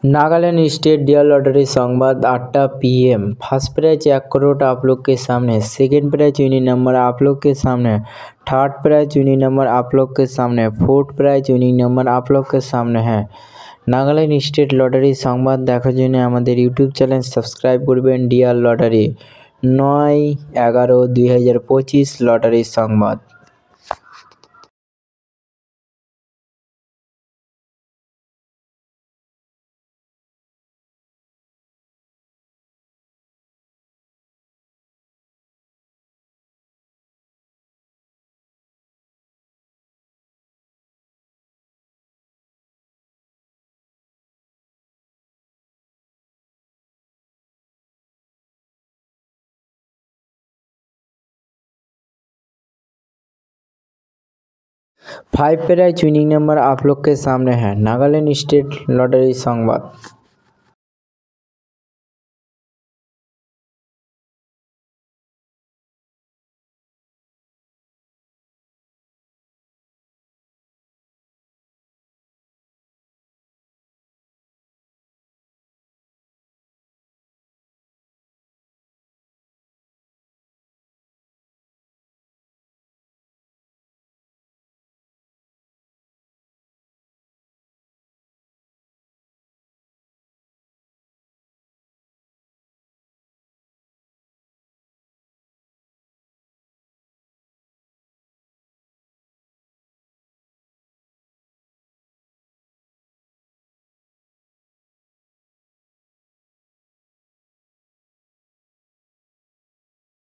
Nagaland state dear lottery संवाद 8टा PM। First prize 1 crore आप लोग के सामने, सेकंड प्राइज विनिंग नंबर आप लोग के सामने, थर्ड प्राइज विनिंग नंबर आप लोग के सामने, फोर्थ प्राइज विनिंग नंबर आप लोग के सामने है। नागालैंड स्टेट लॉटरी संवाद देखार जन्य आमादेर यूट्यूब चैनल सबस्क्राइब करबेन। Dear lottery 9/11/2025 lottery Sambad. Five prize winning number आप लोग के सामने है। नागालैंड स्टेट लॉटरी संवाद।